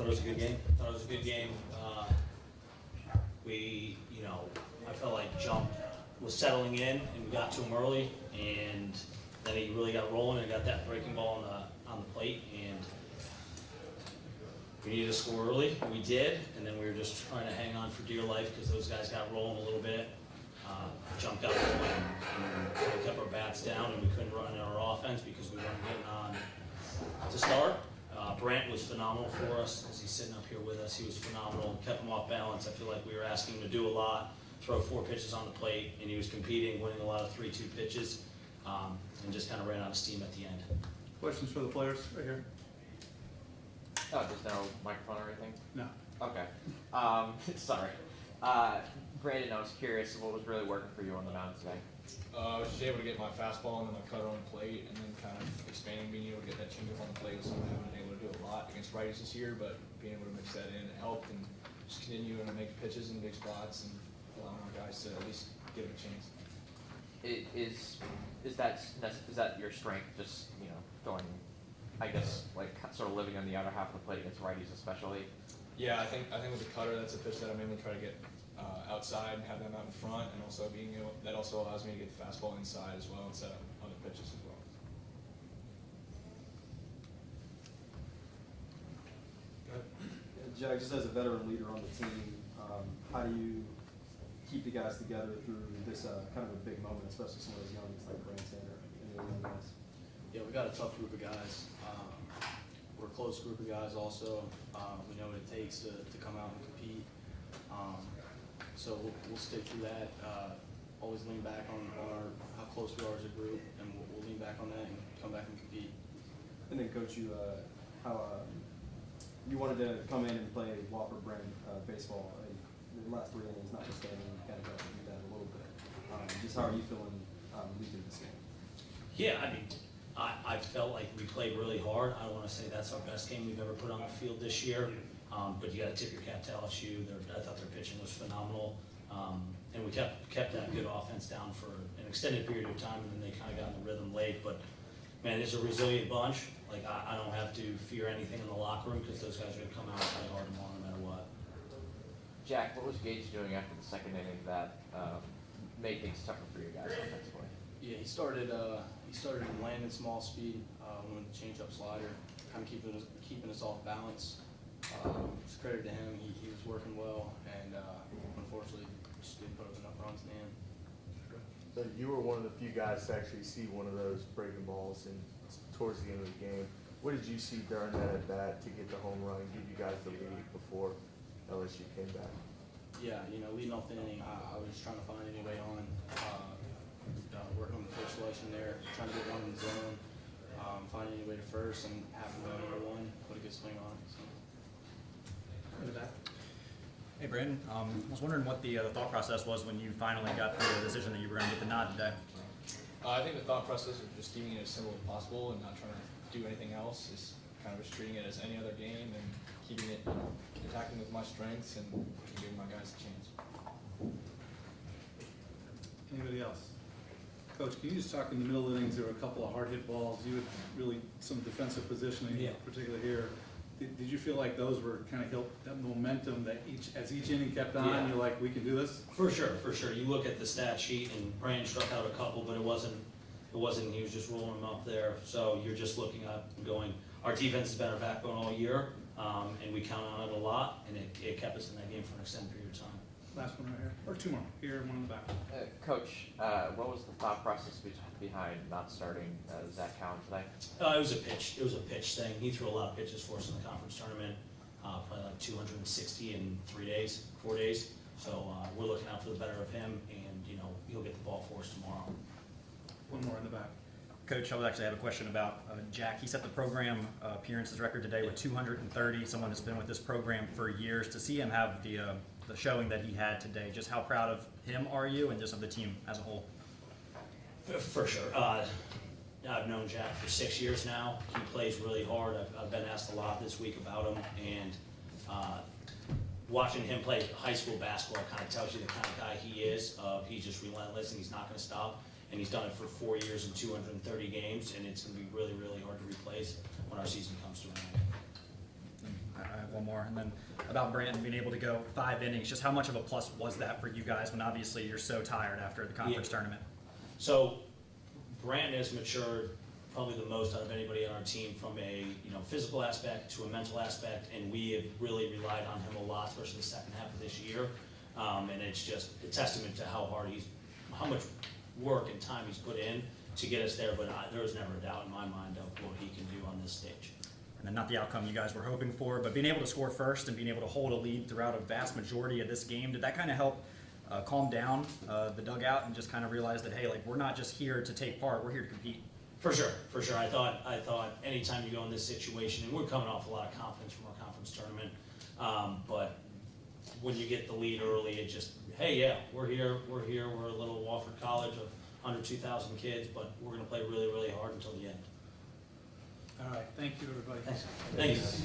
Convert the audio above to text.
Thought it was a good game. I felt like Jump was settling in, and we got to him early, and then he really got rolling and got that breaking ball on the plate, and we needed to score early. We did, and then we were just trying to hang on for dear life because those guys got rolling a little bit. Jumped out going, and we kept our bats down, and we couldn't run our offense because we weren't getting on to start. Brant was phenomenal for us as he's sitting up here with us. He was phenomenal, kept him off balance. I feel like we were asking him to do a lot, throw 4 pitches on the plate, and he was competing, winning a lot of 3-2 pitches, and just kind of ran out of steam at the end. Questions for the players right here? Oh, there's no microphone or anything? No. Okay. Sorry. Brandon, I was curious what was really working for you on the mound today? I was just able to get my fastball and then my cutter on the plate, and then kind of expanding, being able to get that changeup on the plate was something I haven't been able to do a lot against righties this year, but being able to mix that in, it helped, and just continuing to make pitches in big spots and allowing our guys to at least give it a chance. Is that your strength? Just going, I guess, like sort of living on the outer half of the plate against righties, especially. Yeah, I think with the cutter, that's a pitch that I'm able to try to get outside and have them out in front, and also that also allows me to get the fastball inside as well and set up other pitches as well. Jack, just as a veteran leader on the team, how do you keep the guys together through this kind of a big moment, especially some of those youngins like Branson or any of the young guys? Yeah, we got a tough group of guys. We're a close group of guys also. We know what it takes to come out and compete. So we'll stick through that. Always lean back on how close we are as a group, and we'll lean back on that and come back and compete. And then, Coach, you wanted to come in and play Wofford brand baseball in the last 3 innings, notwithstanding, you kind of got to do that a little bit. Just how are you feeling leaving this game? Yeah, I mean, I felt like we played really hard. I don't want to say that's our best game we've ever put on the field this year, but you got to tip your cap to LSU. I thought their pitching was phenomenal, and we kept that good offense down for an extended period of time, and then they kind of got in the rhythm late. But man, it's a resilient bunch. Like I don't have to fear anything in the locker room because those guys are going to come out and play hard tomorrow no matter what. Jack, what was Gage doing after the second inning that made things tougher for you guys offensively? Yeah, he started landing small speed, with the changeup slider, kind of keeping us off balance. It's credit to him. He was working well, and unfortunately just didn't put up enough runs in the end. So you were one of the few guys to actually see one of those breaking balls towards the end of the game. What did you see during that at bat to get the home run and give you guys the lead before LSU came back? Yeah, leading off the inning, I was just trying to find any way on, working on the pitch selection there, trying to get one in the zone, finding any way to first, and having to go number one, put a good swing on it. So. Hey Brandon, I was wondering what the thought process was when you finally got the decision that you were going to get the nod today. I think the thought process of just keeping it as simple as possible and not trying to do anything else, is kind of just treating it as any other game and keeping it, attacking with my strengths and giving my guys a chance. Anybody else? Coach, can you just talk in the middle innings, there were a couple of hard hit balls, you had really some defensive positioning, particularly here. Did you feel like those were kind of helped that momentum that as each inning kept on, you're like, we can do this? For sure. You look at the stat sheet, and Brand struck out a couple, but it wasn't. He was just rolling them up there. So you're just looking up and going. Our defense has been our backbone all year, and we count on it a lot, and it kept us in that game for an extended period of time. Last one right here, or two more. Here and one in the back. Coach, what was the thought process behind not starting Zach Cowan today? It was a pitch. It was a pitch thing. He threw a lot of pitches for us in the conference tournament, probably like 260 in 4 days. So we're looking out for the better of him, and he'll get the ball for us tomorrow. One more in the back. Coach, I would actually have a question about Jack. He set the program appearances record today with 230. Someone that's been with this program for years. To see him have the showing that he had today, just how proud of him are you, and just of the team as a whole? For sure. I've known Jack for 6 years now. He plays really hard. I've been asked a lot this week about him, and watching him play high school basketball kind of tells you the kind of guy he is. He's just relentless, and he's not going to stop. And he's done it for 4 years and 230 games, and it's going to be really, really hard to replace when our season comes to an end. I have one one more. And then about Brandon being able to go 5 innings, just how much of a plus was that for you guys when obviously you're so tired after the conference tournament? So Brandon has matured probably the most out of anybody on our team from a physical aspect to a mental aspect, and we have really relied on him a lot, especially the second half of this year. And it's just a testament to how much work and time he's put in to get us there. But there was never a doubt in my mind of what he can do on this stage. And then not the outcome you guys were hoping for, but being able to score first and being able to hold a lead throughout a vast majority of this game, did that kind of help calm down the dugout and just kind of realize that, hey, like, we're not just here to take part, we're here to compete? For sure. I thought anytime you go in this situation, and we're coming off a lot of confidence from our conference tournament, but when you get the lead early, it just, hey, yeah, we're here, we're a little Wofford College of under 2,000 kids, but we're going to play really, really hard until the end. All right, thank you, everybody. Thanks.